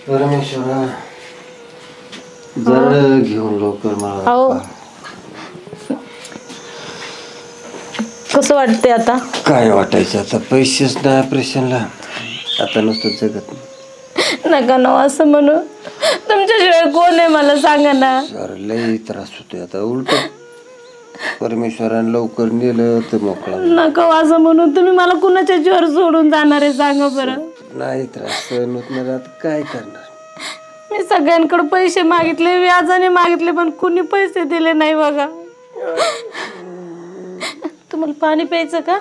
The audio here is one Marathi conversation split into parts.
परमेश्वरा जरा घेऊन लवकर मला. कसं वाटतंय आता? काय वाटायचं आता, पैसेच नाही ऑपरेशनला, आता नुसतं जगत नका ना असं म्हणू, तुमच्याशिवाय कोण आहे मला सांगा ना. लई त्रास होतोय आता. उलट परमेश्वराने लवकर नेलं तर मोकळा. नका असं म्हणून, तुम्ही मला कुणाच्या जीवावर सोडून जाणार आहे सांगा बरं. नाही त्रास सहन होत नाही, आता काय करणार. मी सगळ्यांकडे पैसे मागितले, व्याजाने मागितले, पण कुणी पैसे दिले नाही बघा. तुम्हाला पाणी प्यायचं का?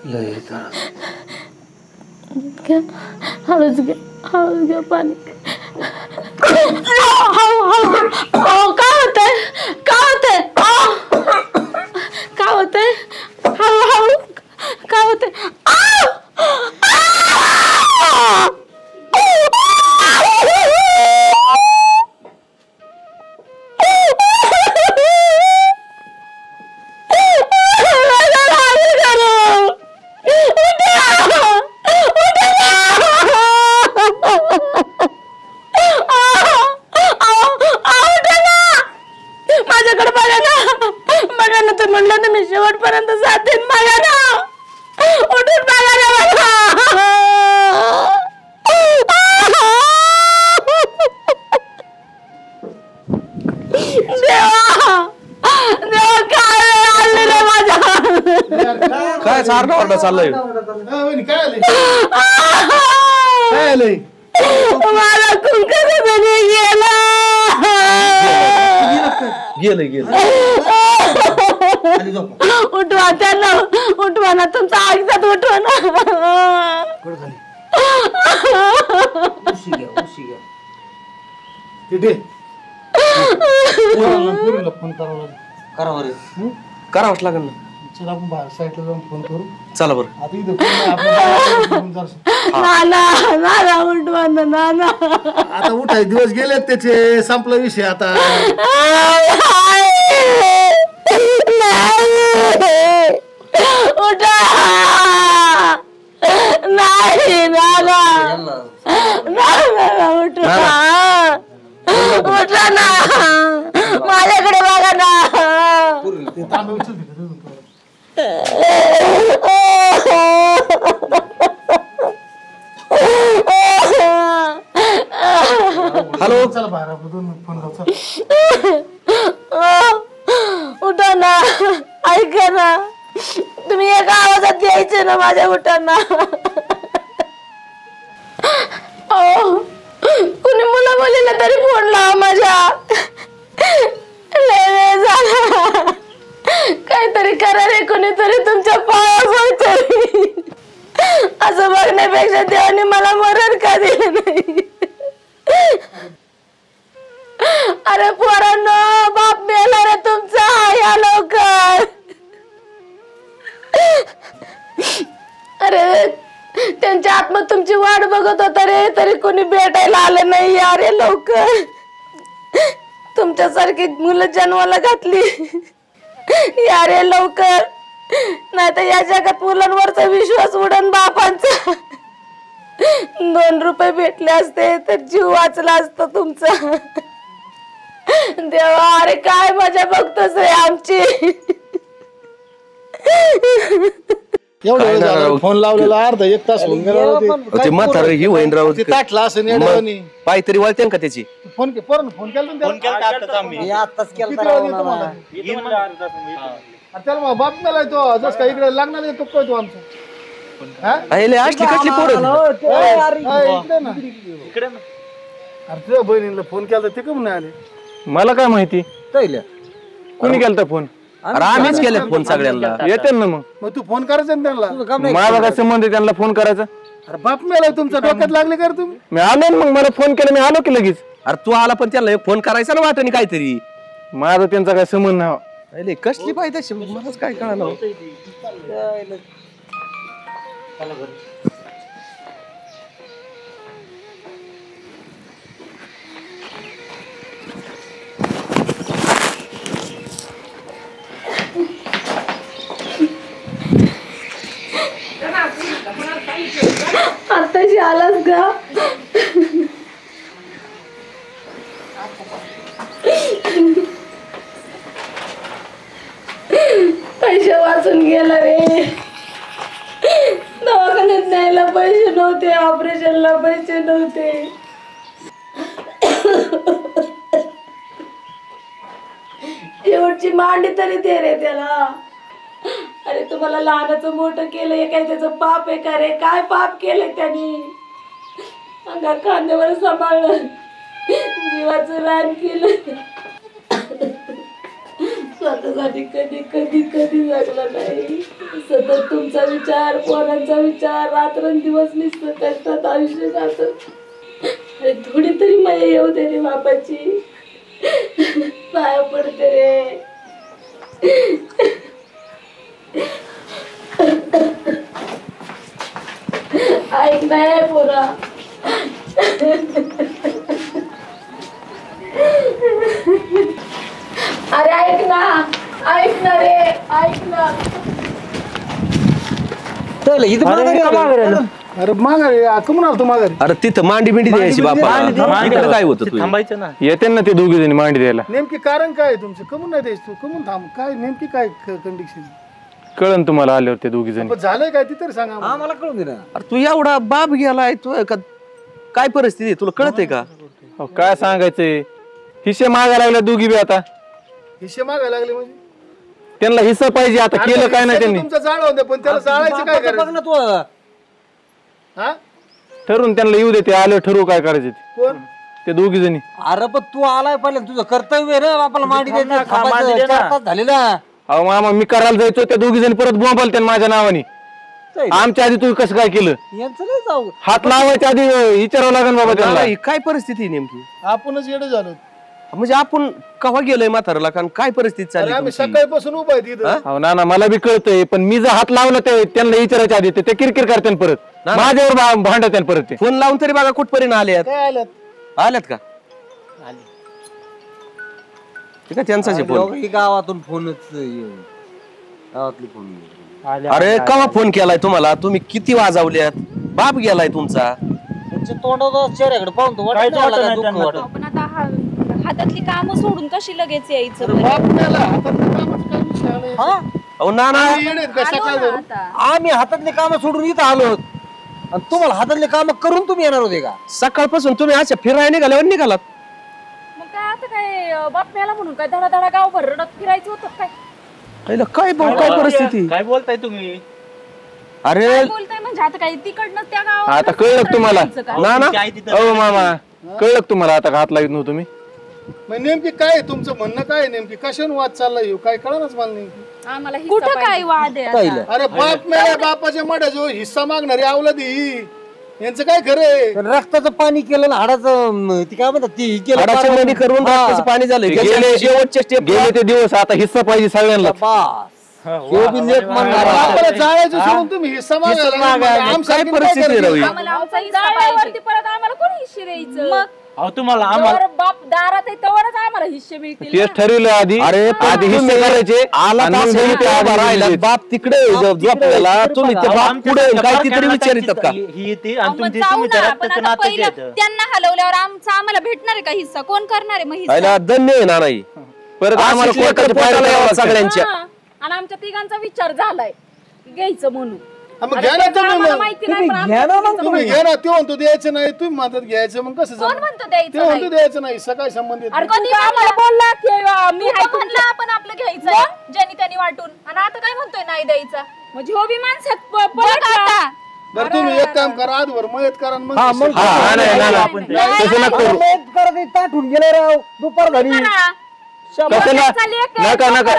लई त्रास. घ्या, हळूच घ्या, हळूच घ्या पाणी. काय होतंय? काय होतंय? काय होतंय? हळू हळू काय होतंय? माझ्याकडे बघा ना, बघा ना, तर म्हणलं ना मी शेवटपर्यंत साथ देईन. बघा ना, उठून बघा ना मला. काय सारखा ऑर्डर चाललंय? मला गेलं गेलं. उठवा त्यांना, उठवा ना, तुमचा आगीचात उठवा ना. करावंच लागेल ना. चला आपण बाहेर साईडला जाऊन फोन करू. चला बरं. आता इथं कोण नाना उठवा ना नाना. आता उठाय दिवस गेलेत त्याचे, संपला विषय आता. उठा नाही नाना, नाना उठवा, उठला ना, माझ्याकडे बघा ना. हॅलो, चला बाहेर आपण 2 मिनिट फोन करू. उठा ना, ऐका ना, तुम्ही एका आवाजात यायचे ना माझ्या. उठा ना. कुणी मुला मुलीला तरी फोन लावा माझ्या. लय वेळ झाला, काहीतरी करा रे कोणीतरी, तुमच्या पाया तरी. असं बघण्यापेक्षा देवाने मला मरण का दिलं नाही. अरे पोरांनो, बाप मेला रे तुमचा, या लवकर. अरे त्यांच्या आत्मा तुमची वाट बघत होता रे, तरी कोणी भेटायला आलं नाही. या रे लवकर, तुमच्यासारखी मुलं जन्माला घातली. या रे लवकर, नाही तर या जगात मुलांवरचा विश्वास उडन बापांचा. 2 रुपये भेटले असते तर जीव वाचला असता तुमचा. देवा, अरे काय मजा बघतोस रे आमची. एवढं फोन लावलेला अर्धा 1 तास होऊन गेला. ते म्हातारं ही होईन राव. टाकला असं येड्यावानी. पाय तरी वळते का त्याची? फोन फोन केला त्याला बाप मेला तो, जस काय इकडे लागणार आहे तो काय तो आमचा. असली कसली पोरं? इकडे ना, अरे तुझ्या बहिणीला फोन केला ते कम नाही आले? मला काय माहिती, कोणी केलता फोन? अरे आम्हीच केले फोन सगळ्यांना. येते ना मग तू फोन करायचा ना त्यांना. माझा काय संबंध आहे त्यांना फोन करायचा? अरे बाप मेला तुमच्या डोक्यात लागले का रे तुम्ही? मी आलो ना, मग मला फोन केला, मी आलो की लगेच. अरे तू आला पण त्याला फोन करायचा ना वाटणी काहीतरी. माझा त्यांचा काय संबंध नाही. कसली पाहिजे मलाच काय कळलं. आलास का? पैसे वाचून गेला रे. दवाखान्यात न्यायला पैसे नव्हते, ऑपरेशनला पैसे नव्हते. शेवटची मांडी तरी दे रे त्याला. अरे तुम्हाला लहानाचं मोठं केलंय काय त्याचं पाप आहे का रे? काय पाप केलंय त्यांनी? अंगा खांद्यावर सांभाळलं, जीवाचं रान केलं. स्वतःसाठी कधी कधी कधी जगला नाही. सतत तुमचा विचार, पोरांचा विचार, रात्रंदिवस नुसतं कष्टात आयुष्य जात. अरे थोडी तरी माया येऊ दे रे बापाची. पाया पडते रे. ऐक नाही पोरा. अरे ऐक ना, ऐक ना रे, ऐक ना. अरे माघारी कमून आलो तू माघारी? अरे तिथं मांडी बिंडी द्यायची बापा. इकडे काय होतं तू? थांबायचं ना. येते ना ते दोघी जणी मांडी द्यायला. नेमकी कारण काय आहे तुमचं? कमून नाही द्यायच तू? कमून थांब. काय नेमकी काय कंडिशन? कळन तुम्हाला आल्यावर ते दोघी जणी. झालंय काय ती तरी सांगा आम्हाला. मला कळून दे ना. अरे तू एवढा बाप गेलाय तू काय परिस्थिती आहे तुला कळतंय का? अहो, काय सांगायचंय, हिस्से मागायला लागल्या दोघी बी आता. हिस्से मागायला लागले म्हणजे? त्यांना हिस्सा पाहिजे आता. केलं काय नाही त्यांनी. तुमचं जाळ होतं पण त्याला जाळायचं काय करायचं? हा? ठरवून त्यांना येऊ दे, ते आलं ठरवू काय करायचे ते. कोण? ते दोघी जणी. अरे पण तू आलाय पहिले, तुझं कर्तव्य आहे रे बापाला मांडी द्यायचं. झाली ना. अहो मामा, मी करायला जायचो, त्या दोघी जणी परत बोंबाल त्या माझ्या नावाने. आमच्या आधी तू कसं काय केलं? यांचं नाही जाऊ. हात लावायच्या आधी विचारावं लागेल बाबा त्यांना. काय परिस्थिती आहे नेमकी? आपणच येडे झालो. म्हणजे आपण कवा गेलोय म्हाताराला? कारण काय परिस्थिती चालली आम्ही तुमची? सकाळपासून उभा आहे तिथं. हो ना, मला बी कळतंय, पण मी जर हात लावला ते त्यांना विचारायच्या आधी ते किरकिर करते परत. माझ्यावर भांडत परत ते. फोन लावून तरी बघा कुठपर्यंत आल्यात. काय आलं? आल्यात का? ठीक आहे, त्यांचाच आहे फोन. गावातून फोनच गावातली फोन. अरे कवा फोन केलाय तुम्हाला? तुम्ही किती वाजवल्यात? बाप गेलाय तुमचा. त्यांच्या तोंडावर चेहऱ्याकडे पाहून तो वाटत नाही मला दुःख वाटत. पण आता हातातली कामं सोडून कशी लगेच यायचं बरं? बाप मेला, हातातलं कामाचं काय विषय आलाय? अहो नाना, आम्ही येडे आहेत का आलो सकाळ ना धरून? आता. आम्ही हातातले काम सोडून इथं आलो आणि तुम्हाला हातातले काम करून तुम्ही येणार होते का? सकाळपासून तुम्ही अशा फिरायला निघाल्यावर निघालात. मग काय आता काय बातम्याला म्हणून काय धडा धडा गावभर रडत फिरायचं होतं काय? पहिलं काय काय परिस्थिती? काय बोलताय तुम्ही? अरे काय बोलताय म्हणजे आता काय तिकडनं त्या गावात आता कळलं तुम्हाला? नाना, अहो मामा, कळलं तुम्हाला आता हात लावित नव्हतं मी? मग नेमकी काय आहे तुमचं म्हणणं? काय आहे नेमकी? कशाने वाद चाललाय ह्यो? काय कळणारच मला नेमकी. आम्हाला कुठं काय वाद आहे आता? अरे बाप मेला, बापाच्या मड्या जो हिस्सा मागणारी आवलादी यांचं काय खरंय? पण रक्ताचं पाणी केलं ना, हाडाचं ती काय म्हणतात ती केलं हाडाचं मणी करून रक्ताचं पाणी झालंय. शेवटचे स्टेप गेले ते दिवस, आता हिस्सा पाहिजे सगळ्यांना. बास. ह्यो बी लेख म्हणणार. बापाला जाळायचं सोडून तुम्ही हिस्सा मागायला लागले. आमच्यासारखी काय करायची? आम्हाला आमचा हिस्सा पाहिजे. परत आम्हाला कोणी हिस्से द्यायचं? मग अहो तुम्हाला आम्हाला बाप दारात आहे तवरच आम्हाला हिस्से मिळतील. तेच ठरवलं आधी. अरे आधी हिस्से करायचे. आला आणि मग तर ते उभा राहिला. आधी बाप तिकडे झोपलेला, तुम्ही ते बाप पुढे काय तरी विचारितात का? ही येते अहो, आणि मग तुमची जाऊ तुम्ही ना, त्या पण रक्ताचं आता नातं पहिलं येतं. त्यांना हलवल्यावर आम्हाला भेटणार आहे का हिस्सा? कोण करणार आहे मग हिस्सा? पहिला धन्य आहे ना नाही. परत आम्हाला अशीच लेकरं कोर्टाच्या पोटाला पायऱ्या यावं लागतात. सगळ्यांच्या. हा. आणि आमच्या तिघांचा विचार झालाय घ्यायचं म्हणून. हा, मग आता घ्या ना त्याचं तुम्ही आम्हाला मग. माहिती नाही, पण आमच्या तिघांचं तुम्ही घ्या ना. ते म्हणतो द्यायचं नाही, तुम्ही म्हणतात घ्यायचं. मग कसं कोण जमलं? म्हणतो ते द्यायचं म्हणतो नाही? द्यायचं नाही. सकाळी संबंधित अरे कधी आम्हाला बोलला की मी म्हणलं आपण आपलं घ्यायचं ज्यांनी त्यांनी वाटून, आणि आता काय म्हणतोय नाही द्यायचा? म्हणजे हो बी माणसात पळत आता. बरं तुम्ही एक काम करा, आजवर मयत करा आणि मग हा, नाही, नाही, नाही. तसं नका करू. ताटून गेले राव, दुपार झाली. कसं नका नका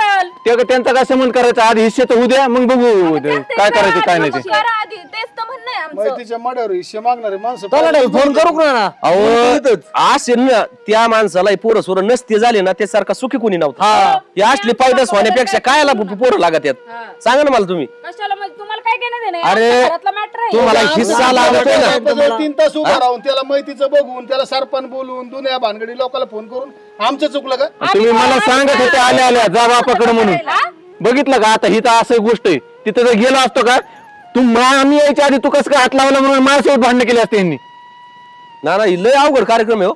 ते त्यांचा काय संबंध करायचा? आधी हिस्से तर उद्या, मग बघू काय करायचं काय नाही ते. करा आधी, तेच तर म्हणणं आहे आमचं. माहितीच्या माड्यावर हिस्से मागणारे माणसं फोन करू ना. अहो असे ना त्या माणसाला पोरं सोरं नसते झाले ना, ते सारखा सुखी कोणी नव्हता. हे असली पैदास होण्यापेक्षा कायला पोरं लागत आहेत? सांगा ना मला तुम्ही. कशाला म्हणजे तुम्हाला काय घेणं देणं आहे? अरे, आमच्या घरातला मॅटर आहे. तुम्हाला हिस्सा लागतोय ना. जवळ 3 तास उभा राहून त्याला माहितीचं बघून त्याला सरपंच बोलून दुनिया भानगडी लोकांना फोन करून आमचं चुकलं का? तुम्ही मला सांगत होते आल्या आल्या जा बापाकडे म्हणून. बघितलं का आता ही तर असं गोष्ट आहे. तिथं जर गेलो असतो का आम्ही यायच्या आधी तू कसं काय हात लावला म्हणून माझ्यासोबत भांडणं केली असते यांनी. ना लय अवघड कार्यक्रम आहे हो.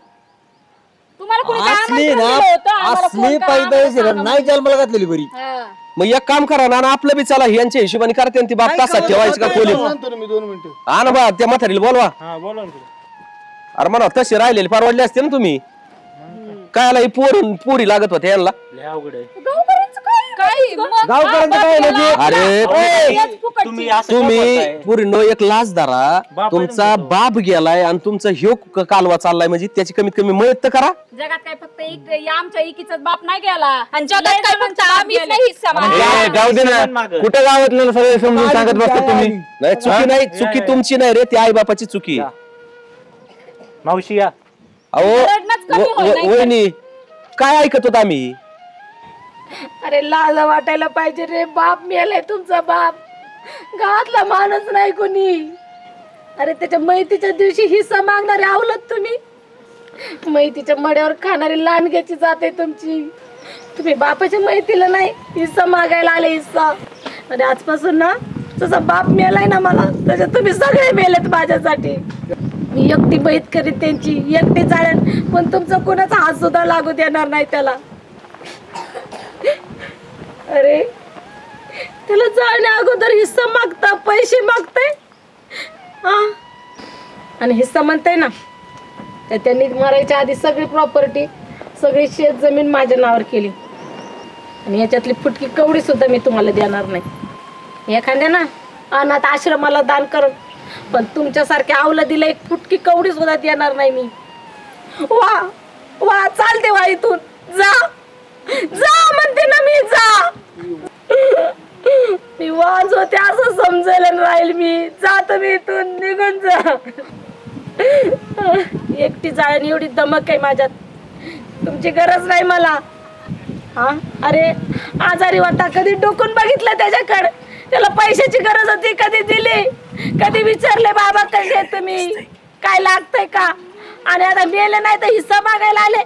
तुम्हाला कोणी काय असली आमंत्रण ना दिलं होतं? आम्हाला असली फोन करा, पैदाइश आम्हाला सांगा. नाही जन्माला घातलेली बरी. हा. मग एक काम करा ना आपलं बी चला यांच्या हिशोबाने करते ती बाप तासात ठेवायची का खोली सांगतो ना मी 2 मिनिटं. हा ना बा त्या म्हातारीला बोलवा. अरे म्हणा तसे राहिलेले परवडले असते ना तुम्ही. काय आला पोरी लागत होते यांना. गावकऱ्यांचं काय? मग गावकऱ्यांचं काय म्हणजे? अरे याच फुकटची. तुम्ही पुरीनो एक लाच धरा. तुमचा बाप गेलाय आणि तुमचा ह्यो कालवा चाललाय म्हणजे त्याची कमीत कमी मदत तर करा. जगात काय फक्त आमच्या एकीचाच बाप नाही गेला आणि जगात काय फक्त आम्हीच नाही हिस्सा मागला. जाऊ दे ना कुठे गावातलं सगळे समजून सांगत बसता तुम्ही. नाही चुकी नाही चुकी तुमची नाही रे ती आई बापाची चुकी. मावशी या. अहो रडणंच कमी होत नाही. वहिनी काय ऐकत होत आम्ही. अरे लाज वाटायला पाहिजे रे, बाप मेलाय तुमचा बाप, गावातला माणूस नाही कोणी. अरे त्याच्या मैतीच्या दिवशी हिस्सा मागणारे आवलत तुम्ही. मैतीच्या मड्यावर खाणारी लांडग्याची जाते तुमची. तुम्ही बापाच्या मैतीला नाही हिस्सा मागायला आले हिस्सा. आणि आजपासून ना तुझा बाप मेलाय ना मला त्याच्यात तुम्ही सगळे मेलेत माझ्यासाठी. मी एकटी बैत करीत त्यांची, एकटी चालेल, पण तुमचा कोणाचा हात सुद्धा लागू देणार नाही त्याला. अरे त्याला जाण्या अगोदर हिस्सा मागता, पैसे मागताय हा, आणि हिस्सा म्हणताय ना तर त्यांनी मरायच्या आधी सगळी प्रॉपर्टी सगळी शेत जमीन माझ्या नावावर केली. आणि याच्यातली फुटकी कवडी सुद्धा मी तुम्हाला देणार नाही. एखाद्या ना अनाथ आश्रमाला दान कर, पण तुमच्यासारख्या आवला दिला एक फुटकी कवडी सुद्धा देणार नाही मी. वा वा चालते वा इथून जा जा म्हणते ना मी, जा. मी वाज होते असं समजायला राहील मी. जा तुम्ही इथून निघून जा. एकटी जाळ्याने एवढी दमक आहे माझ्यात, तुमची गरज नाही मला. हा अरे आजारी होता कधी डोकून बघितलं त्याच्याकडे, त्याला पैशाची गरज होती कधी दिली, कधी विचारले बाबा कसे आहेत तुम्ही, काय लागतंय का. आणि आता मेले नाही तर हिस्सा मागायला आले.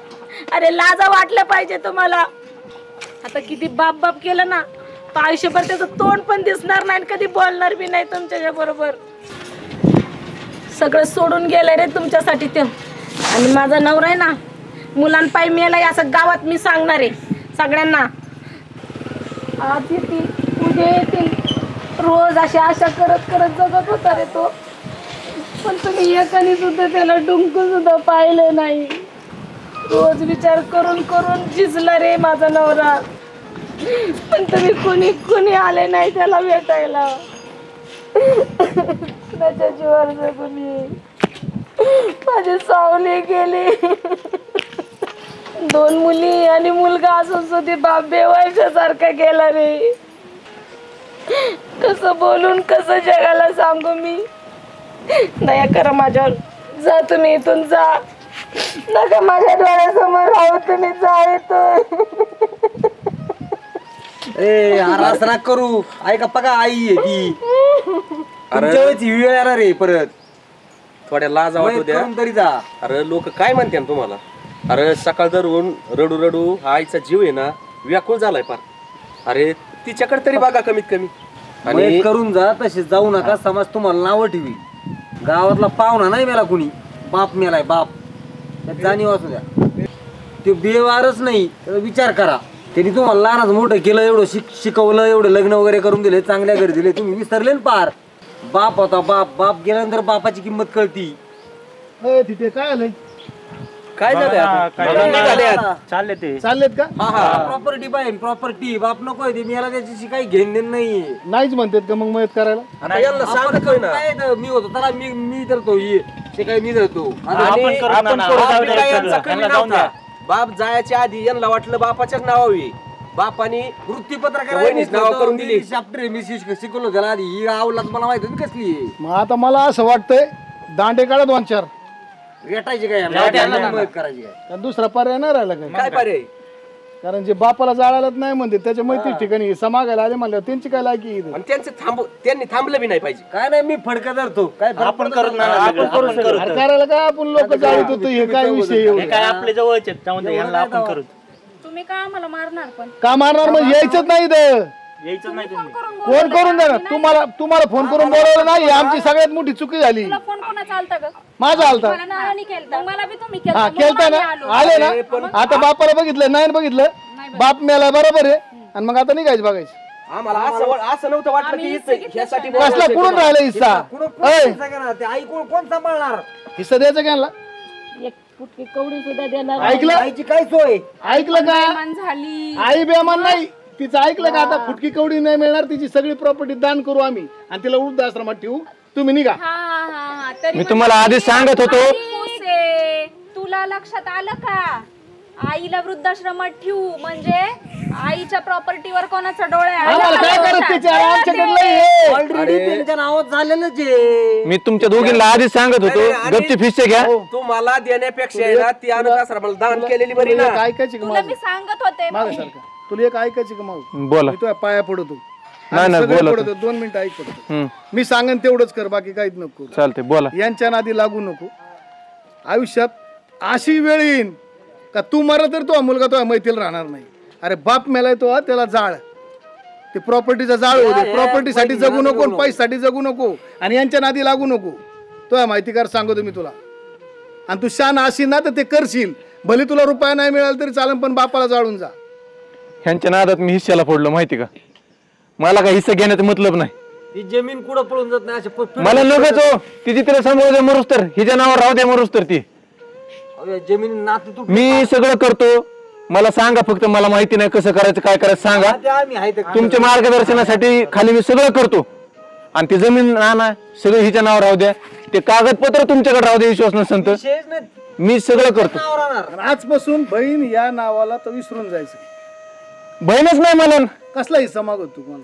अरे लाजा वाटलं पाहिजे तुम्हाला. आता किती बाप बाप केलं ना तर आयुष्यभर त्याचं तोंड पण दिसणार नाही, कधी बोलणार बी नाही तुमच्या बरोबर. सगळं सोडून गेलंय रे तुमच्यासाठी ते. आणि माझा नवरा आहे ना मुलांपायी मेलाय असं गावात मी सांगणार आहे सगळ्यांना. आज येतील उद्या येतील, रोज अशी आशा करत करत जगत होता रे तो. पण तुम्ही एकाने सुद्धा त्याला डुंकून सुद्धा पाहिलं नाही. रोज विचार करून करून झिजला रे माझा नवरा, पण तुम्ही कोणी आले नाही त्याला भेटायला. त्याच्या जीवावर जगून माझी सावली गेली. 2 मुली आणि मुलगा असून सुद्धा बाप बेवायच्यासारखा गेला रे. कसं बोलून कसं जगाला सांगू मी. दया करा माझ्यावर, जा तुम्ही इथून जा. नका माझ्या डोळ्यासमोर राहू तुम्ही, जा इथून. ए आरास ना करू, ऐका बघा आई आहे ती. तुमच्या वेळची वेळ येणार आहे परत. थोड्या लाज वाटू द्या. करून तरी जा. अरे लोक काय म्हणते तुम्हाला. अरे सकाळ धरून रडू रडू हा आईचा जीव आहे ना व्याकुळ झालाय पार. अरे तिच्याकडे तरी बघा कमीत कमी. आणि मयत करून जा, तसे जाऊ नका. समाज तुम्हाला नावं ठेवी. गावातला पाहुणा नाही मेला कुणी, बाप मेलाय बाप. त्यात जाणीव असू द्या. ते बेवारच नाही, त्याचा विचार करा. त्यांनी तुम्हाला लहानच मोठं केलं, एवढं शिकवलं, एवढं लग्न वगैरे करून दिले, चांगल्या घरी दिले, तुम्ही विसरले ना पार. बाप होता बाप, बाप गेल्यानंतर बापाची किंमत कळती. तिथे काय आलंय? काय झालं चालले ते चाललेत का? प्रॉपर्टी पाहिजे, प्रॉपर्टी. बाप नको ते मेला, त्याच्याशी काही घेण देण नाही. नाहीच म्हणतात का मग मयत करायला? आता यांना सांगतोय ना. काय तर मी होतो त्याला मी धरतो, ते काय मी धरतो. आणि आपण बाप काय यांचा कमी नव्हता. बाप जायच्या आधी यांना वाटलं बापाच्याच नावावी. बापानी वृत्तीपत्र वहिनीच नाव करून दिली. चॅप्टर मी शिकवलो त्याला आधी. ही आवलात मला माहिती होती कसली आहे. मग आता मला असं वाटतंय दांडे काढा 2-4. भेटायची काय मदत करायची काय? कारण दुसरा पर्याय नाही राहिला काय. काय पर्याय. कारण जे बापाला जाळायलाच नाही म्हणते त्याच्या मैत्री ठिकाणी समागायला आले म्हणल्यावर त्यांची काय लायकी इथं? आणि त्यांनी थांबलं बी नाही पाहिजे. काय नाही, मी फडका धरतो. काय आपण करत नाही. अरे करायला काय आपण लोक जाळीत होतो, हे काय विषय एवढं? काय आपले जवळचे त्यामध्ये ह्यांना आपण करू. तुम्ही का आम्हाला मारणार पण? का मारणार? मग यायचंच नाही इथं. फोन करून द्या ना. तुम्हाला फोन करून बोलावलं नाही, आमची सगळ्यात मोठी चुकी झाली. फोन कोणाचा आलता ग? माझा आलता. मला नानांनी केलता. मला बी तुम्ही हा केलता. केलता ना, आले ना. आता बापाला बघितलं नाही बघितलं, बाप मेला बरोबर आहे, आणि मग आता निघायचं बघायचं. आम्हाला असं नव्हतं वाटलं की ह्यासाठी कसला कुठून राहिला हिस्सा? ते आई कोण सांभाळणार? हिस्सा द्यायचा घ्यायला. एक फुटकी कवडी सुद्धा देणार ऐकलं आईची काय सोय? ऐकलं का? मान झाली. आई बेमान नाही तिचं, ऐकलं का? आता फुटकी कवडी नाही मिळणार, तिची सगळी प्रॉपर्टी दान करू आम्ही आणि तिला वृद्धाश्रमात ठेवू. तुम्ही निघा. हा तरी मी तुम्हाला आधीच सांगत होतो. तुला लक्षात आलं का? आईला वृद्धाश्रमात ठेवू म्हणजे आईच्या प्रॉपर्टीवर कोणाचा डोळा आहे? आम्हाला काय करत तिच्या आमच्याकडे लई आहे. ऑलरेडी त्यांच्या नावात झालेलंच आहे. मी तुमच्या दोघींना आधीच सांगत होतो गपची फिशे घ्या. तुम्हाला देण्यापेक्षा आहे ना ती अनाथाश्रमाला दान केलेली बरी ना. तुला एक ऐकायची का तुला माझं? मी सांगत होते माझ्यासारखं तुला एक ऐकायची का माऊ? बोला. मी तुझ्या पाया पडतो. नाही, सगळे बोला पडतो. 2 मिनिटं ऐक पडतो. हम्म, मी सांगेन तेवढंच कर, बाकी काहीच नको. चालतंय बोला. यांच्या नादी लागू नको. आयुष्यात अशी वेळ येईन का तू मरा तर तो मुलगा तो मैत्रीला राहणार नाही. अरे बाप मेलाय तो, त्याला जाळ, ते प्रॉपर्टीचा जाळ होते. प्रॉपर्टीसाठी जगू नको, पैशासाठी जगू नको, आणि यांच्या नादी लागू नको. तो माहिती कर, सांगतो मी तुला. आणि तू शान असील ना तर ते करशील. भले तुला रुपया नाही मिळाला तरी चालेल, पण बापाला जाळून जा. ह्यांच्या नादात मी हिश्श्याला फोडलो माहिती का? मला काय हिस्सा घेण्याचा मतलब नाही. ती जमीन कुठं पळून जात नाही. असे मला नकोच हो. तिची तिला सांभाळू द्या मरूस तर, हिच्या नावावर राहू द्या मरूस तर. ती जमीन नाते तू मी सगळं करतो. मला सांगा फक्त, मला माहिती नाही कसं करायचं काय करायचं सांगा. आम्ही आहे ते तुमच्या मार्गदर्शनासाठी खाली मी सगळं करतो. आणि ती जमीन ना सगळं हिच्या नावावर राहू द्या. ते कागदपत्र तुमच्याकडे राहू द्या. विश्वास नसेल तर विषयच नाही. मी सगळं करतो. नाव राहणार. आणि आजपासून बहीण या नावाला तर विसरून जायचं. बहीणच नाही मला. कसला हिस्सा मागत तू मला?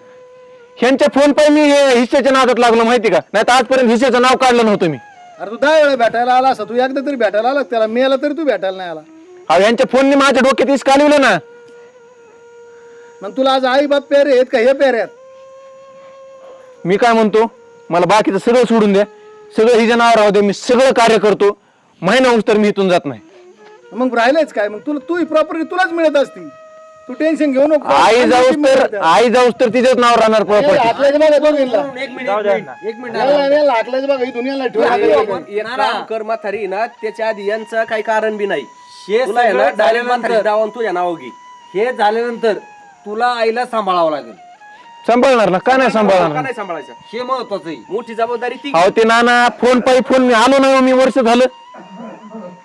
ह्यांच्या फोन पाय मी हे हिश्श्याच्या नादात लागलो माहिती का? नाही तर आजपर्यंत हिश्श्याचं नाव काढलं नव्हतं मी. अरे तू 10 वेळा भेटायला आला असता, तू एकदा तरी भेटायला आला, त्याला मेला तरी तू भेटायला नाही आला. अहो यांच्या फोनने माझ्या डोक्यात इस कालवलं ना. मग तुला आज आई बाप पेरे आहेत का हे पेरे आहेत? मी काय म्हणतो, मला बाकीचं सगळं सोडून द्या. सगळं हिच्या नावावर राहू द्या. मी सगळं कार्य करतो. महिना होऊस तर मी इथून जात नाही. मग राहिलंच काय? मग तुला तू प्रॉपर्टी तुलाच मिळत असती. तू टेन्शन घेऊ नको. आई जाऊस तर तिच्याच नावावर राहणार प्रॉपर्टी. हाकलायचं बघा दोघींना. एक मिनिट याला हाकलायचं बघा, ही दुनियाला ठेव. एक काम कर म्हातारी ना, त्याच्या आधी यांचं काही कारण बी नाही. हे तुला आहे ना सगळं डायरेक्ट म्हातारी झाल्यानंतर नाव तुझ्या नाव घे. हे झाल्यानंतर तुला आईला सांभाळावं लागेल. सांभाळणार ना, का नाही का सांभाळणार? नाही सांभाळायचं? हे महत्वाचं आहे. मोठी जबाबदारी ती. अहो ते नाना फोन पायी फोन मी आलो नाही. मी वर्ष झालं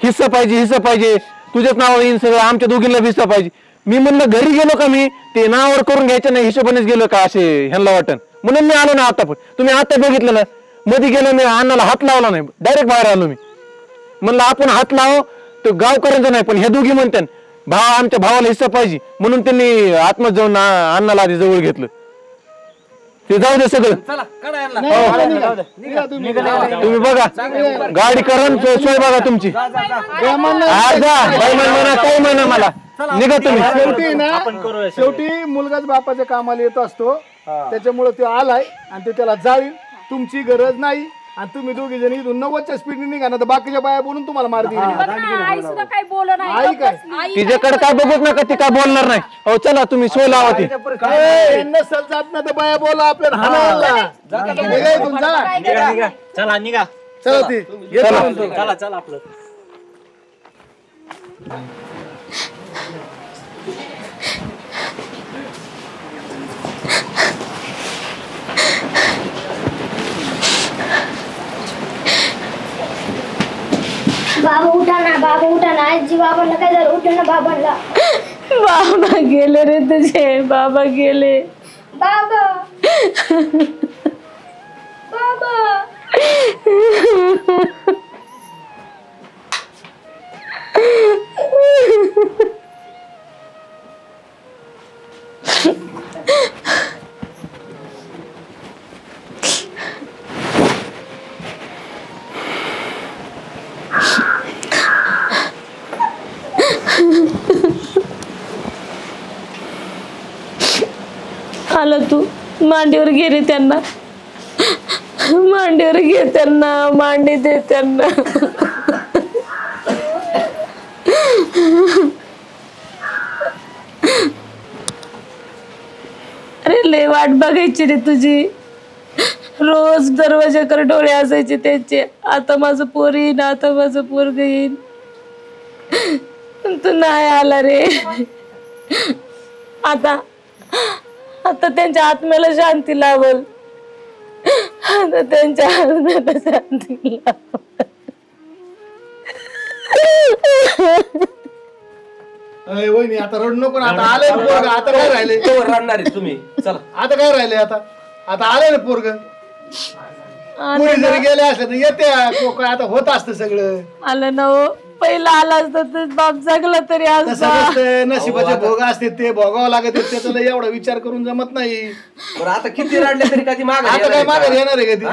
हिस्सा पाहिजे तुझ्याच नावावर येईन सगळं. आमच्या दोघींना हिस्सा पाहिजे. मी म्हणलं घरी गेलो का मी ते नावावर करून घ्यायचं नाही, हिशोबानेच गेलो का असे ह्यांना वाटन म्हणून मी आलो ना. आता पण तुम्ही आता बघितलं ना, मध्ये गेलो मी, अण्णाला हात लावला नाही, डायरेक्ट बाहेर आलो मी. म्हणलं आपण हात लावू तो गावकऱ्यांचा नाही, पण ह्या दोघी म्हणतात भाव आमच्या भावाला हिस्सा पाहिजे म्हणून त्यांनी आत्महत्या जाऊन अण्णाला आधी जवळ घेतलं. ते जाऊ दे सगळं. चला काढा निघा तुम्ही. तुम्ही बघा गाडी करून सोय बघा तुमची. काय म्हणा मला निघा तुम्ही. शेवटी ना, शेवटी मुलगाच बापाच्या कामाला येत असतो. त्याच्यामुळे तो आलाय आणि ते त्याला जाईल. तुमची गरज नाही. आणि तुम्ही दोघी जण इथून 90च्या स्पीडने निघा ना, तर बाकीच्या बाया बोलून तुम्हाला मार देईल. आई सुद्धा काही बोल नाही. आई काय? तिच्याकडे काय बघत नका, ती काय बोलणार नाही. हो चला तुम्ही सोय लावा ती. काय नसल जात ना तर बाया बोला आपल्याला हाणायला. निघा इथून, चला. चला निघा. चला ती येतो म्हणतो. चला चला आपलं. बाबा उठा ना आजी, बाबांना काय झालं? उठा ना बाबांना. बाबा गेले रे तुझे, बाबा गेले. बाबा बाबा आलं तू मांडीवर घे रे त्यांना, मांडीवर घे त्यांना, मांडी दे त्यांना. अरे लय वाट बघायची रे तुझी. रोज दरवाजाकडे डोळे असायचे त्यांचे. आता माझं पोर येईन, आता माझं पोरग येईन. तू नाही आला रे. आता आता त्यांच्या आत्म्याला शांती लावल. आता त्यांच्या आत्म्याला शांती लावल. वहिनी आता रडू नको ना. आता आलंय ना पोरग. आता काय राहिले? रडणार आहे तुम्ही. चला आता काय राहिले? आता आलंय ना पोरग. पुढे जरी गेले असले तर येते. आता होत असतं सगळं. आलं ना हो. पहिला आला असता तर बाप जगला तरी असता. नशिबाचे भोग असते ते भोगावं लागत. त्याचा एवढा विचार करून जमत नाही. बरं आता किती रडले तरी कधी मागे आता काय मागे येणार आहे कधी?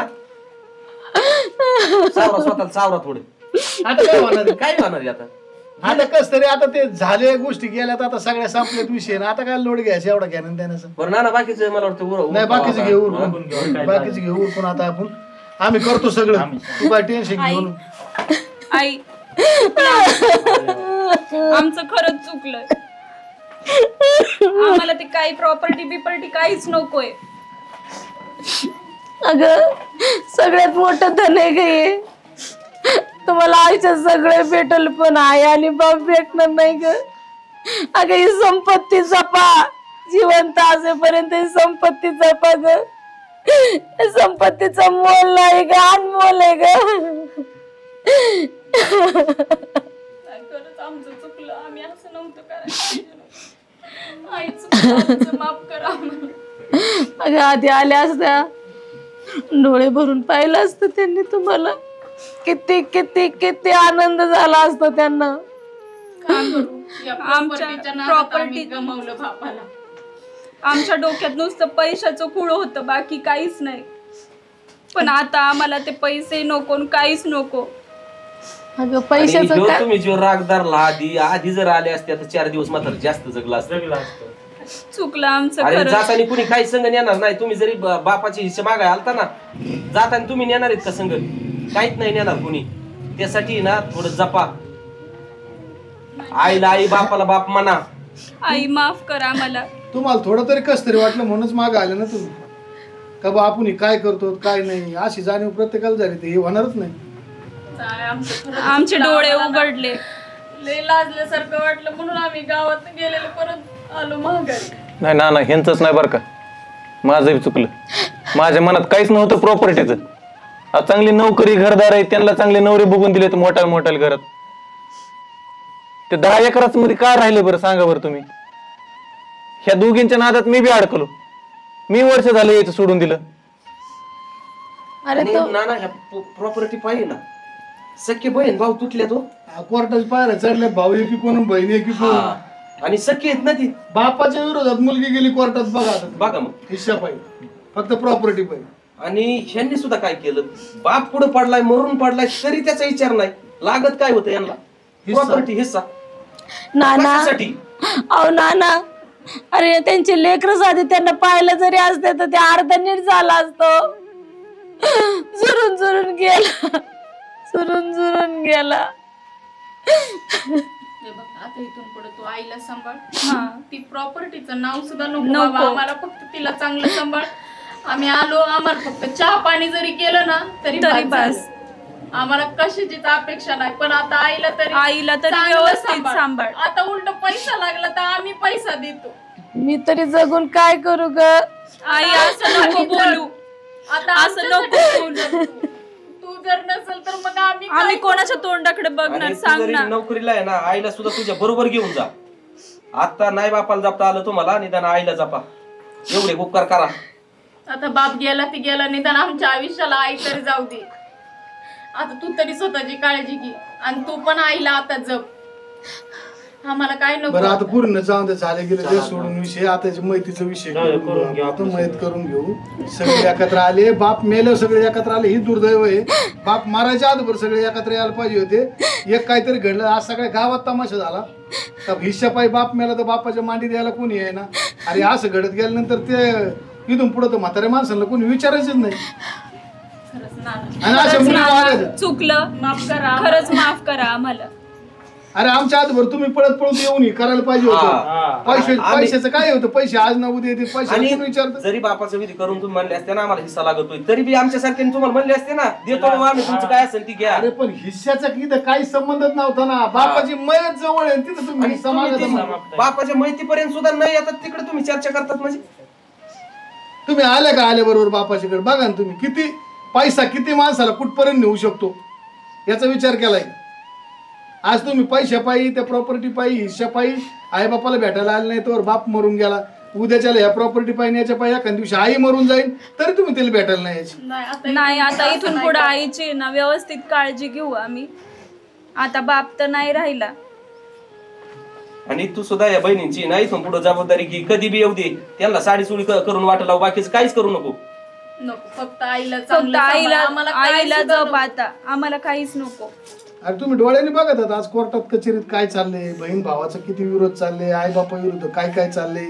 सावरा स्वतःला सावरा थोडे. आता काय होणार आहे? काय होणार आहे आता? आता कस तरी आता ते झाले गोष्टी गेल्यात. आता सगळ्या संपल्यात विषय. आता काय लोड घ्यायचं एवढा घ्यानं त्यानं. बरं ना बाकीचं मला वाटतं नाही बाकीचं घेऊ बाकीचं घेऊ. पण आता आपण आम्ही करतो सगळं. तू काय टेन्शन घेऊन. आई आमचं खरंच चुकलंय. आम्हाला ते काही प्रॉपर्टी बिपर्टी काहीच नकोय. अगं सगळ्यात मोठं धन आहे गे. तुम्हाला आयुष्यात सगळे भेटल पण आई आणि बाप भेटणार नाही ग. अगं ही संपत्ती जपा. जिवंत असेपर्यंत ही संपत्ती जपा ग. संपत्तीचा मोल नाही ग, अनमोल आहे ग. खरंच आमचं चुकलं. आम्ही असं नव्हतं करायचं. आई चुकलं, माफ करा आम्हाला. अगं आधी आल्या असत्या डोळे भरून पाहिलं असतं त्यांनी तुम्हाला. किती किती किती आनंद झाला असता त्यांना. आमच्या प्रॉपर्टी गमावलं बापाला. आमच्या डोक्यात नुसतं पैशाचं कुळ होतं, बाकी काहीच नाही. पण आता आम्हाला ते पैसे नको, काहीच नको. अगं पैशाचं काय. तुम्ही जो राग धरला आधी जर आले असते तर 4 दिवस मात्र जास्त जगला असतं. चुकलं आमचं. अरे खरंच जाताना कुणी काही संघ नेणार नाही. तुम्ही जरी बापाची हिस्से मागाय आलता ना, जाताना तुम्ही नेणार आहेत का संघ? काहीच नाही नेणार कुणी. त्यासाठी ना थोडं जपा. आईला आई, बापाला बाप म्हणा. आई माफ करा आम्हाला. तुम्हाला थोडं तरी कस तरी वाटलं म्हणूनच मागे आले ना तुम्ही. का बा आपण काय करतो काय नाही अशी जाणीव प्रत्येकाला झाली. ते हे होणारच नाही. आमचे डोळे उघडले. लय लाजल्यासारखं वाटलं म्हणून आम्ही गावात गेलेलो, परत आलो माघारी. नाही ना ह्यांचंच नाही बरं का. माझं चुकलं. माझ्या मनात काहीच नव्हतं प्रॉपर्टीचं. चांगली नोकरी घरदार आहे, त्यांना चांगले नवरे बघून दिले तर मोठ्या मोठ्या घरात. ते 10 एकराच मध्ये काय राहिले बरं सांगा बरं तुम्ही. ह्या दोघींच्या नादात मी बी अडकलो. मी वर्ष झालं यायचं सोडून दिलं. अरे नाना प्रॉपर्टी पाहिजे ना. सख्खे बहीण भाऊ तुटले तो. कोर्टाच्या पायऱ्या चढल्यात. भाऊ एकी कोण बहीण एकी कोण. आणि सख्खे आहेत ना ती. बापाच्या विरोधात मुलगी गेली कोर्टात. बघा मग. हिस्सा पाहिजे, फक्त प्रॉपर्टी पाहिजे. आणि ह्यांनी सुद्धा काय केलं, बाप पुढे पडलाय, मरून पडलाय, तरी त्याचा विचार नाही. लागत काय होतं यांना? प्रॉपर्टी, हिस्सा. नाना अहो नाना, अरे त्यांचे लेकरं साधे त्यांना पाहिलं जरी असते तर ते अर्धा नीट झाला असतो. झुरून झुरून गेला, झुरून झुरून गेला. आता इथून पुढे तू आईला सांभाळ. ती प्रॉपर्टीचं नाव सुद्धा नको आम्हाला. फक्त तिला चांगलं सांभाळ. आम्ही आलो, आम्हाला फक्त चहा पाणी जरी केलं ना तरी बस. आम्हाला कशाचीच अपेक्षा नाही. पण आता आईला तरी व्यवस्थित सांभाळ. आता उलट पैसा लागला तर आम्ही पैसा देतो. मी तरी जगून काय करू ग आई? असं नको बोलू. आता असं नको बोलू. तू जर नसेल तर मग आम्ही कोणाच्या तोंडाकडे बघणार? सांग ना. नोकरीला आहे ना, आईला सुद्धा तुझ्या बरोबर घेऊन जा. आता नाही बापाला जपता आलं तुम्हाला, निदान आईला जपा. एवढे उपकार करा. आता बाप गेला ती गेला, निदान आमच्या आयुष्याला आई तरी जाऊ दे. आता तू तरी स्वतःची काळजी घे आणि तू पण आईला आता जप. आम्हाला काय नको. बरं आता पूर्ण जाऊन ते झाले गेले ते सोडून विषय. आता मैतीचा विषय आता मैत करून घेऊ. सगळे एकत्र आले. बाप मेलं, सगळे एकत्र आले. ही दुर्दैव आहे. बाप मारायच्या अगोदर सगळे एकत्र यायला पाहिजे होते. एक काहीतरी घडलं. आज सगळ्या गावात तमाशा झाला. तर हिस्सा पायी बाप मेला तर बापाच्या मांडी द्यायला कोणी आहे ना. अरे असं घडत गेल्यानंतर ते इथून पुढे तर म्हाताऱ्या माणसाला कोणी विचारायचंच नाही. चुकलं, माफ करा. खरंच माफ करा आम्हाला. अरे आमच्या हातभर तुम्ही पळत पळत येऊन हे करायला पाहिजे होतं. पैशाचं काय होतं, पैसे आज ना उद्या येतील, पैसे आणि तुम्ही विचारता. जरी बापाचं विधी करून तुम्ही म्हणले असते ना आम्हाला हिस्सा लागतोय, तरी बी आमच्यासारखे तुम्हाला म्हणले असते ना देतो बाबा आम्ही, तुमचं काय असेल ती घ्या. अरे पण हिस्साचा इथं काही संबंधच नव्हता ना, बापाची मयत जवळ आहे तिथं तुम्ही हिस्सा मागायचा म्हणता. बापाच्या माहितीपर्यंत सुद्धा नाही येतात तिकडे तुम्ही चर्चा करतात म्हणजे. तुम्ही आल्या का आल्याबरोबर बापाच्याकडे बघा ना तुम्ही, किती पैसा किती माणसाला कुठपर्यंत नेऊ शकतो याचा विचार केलाय. आज तुम्ही पैशा पायी, त्या प्रॉपर्टी पायी, हिस्सा पायी आई बापाला भेटायला आले नाही, तर बाप मरून गेला. उद्याच्याला ह्या प्रॉपर्टी पायी याच्या पायी एखाद्या दिवशी आई मरून जाईल तरी तुम्ही तिला भेटायला नाही यायची. नाही आता इथून पुढे आईची ना व्यवस्थित काळजी घेऊ आम्ही. आता बाप तर नाही राहिला. आणि तू सुद्धा या बहिणींची नाही इथून पुढे जबाबदारी की कधी बी येऊ दे, त्यांना साडी सुडी करून वाटलं लावू, बाकीचं काहीच करू नको. फक्त आईला फक्त आईला जप आता, आम्हाला काहीच नको. अरे तुम्ही डोळ्याने बघत आहात आज कोर्टात कचेरीत काय चाललंय, बहीण भावाचा किती विरोध चालले, आई बापा विरुद्ध काय काय चाललंय,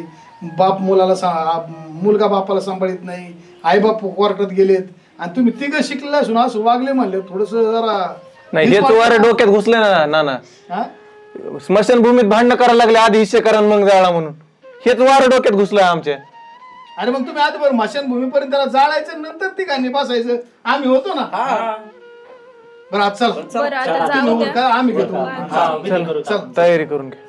बाप मुलगा बापाला सांभाळत नाही, आई बाप कोर्टात गेलेत आणि तुम्ही तिघं शिकलेला असून असं वागले म्हणले थोडस जरा नाही. हेच वारे डोक्यात घुसले ना नाना. स्मशानभूमीत भांडणं करायला लागले, आधी हिस्से करा मग जाळा म्हणून. हेच वारं डोक्यात घुसलंय आमच्या. अरे मग तुम्ही आधी बरं स्मशानभूमीपर्यंत त्याला जाळायचं, नंतर तिघांनी बसायचं. आम्ही होतो ना. बरं आज चला आम्ही घेतो, तयारी करून घ्या.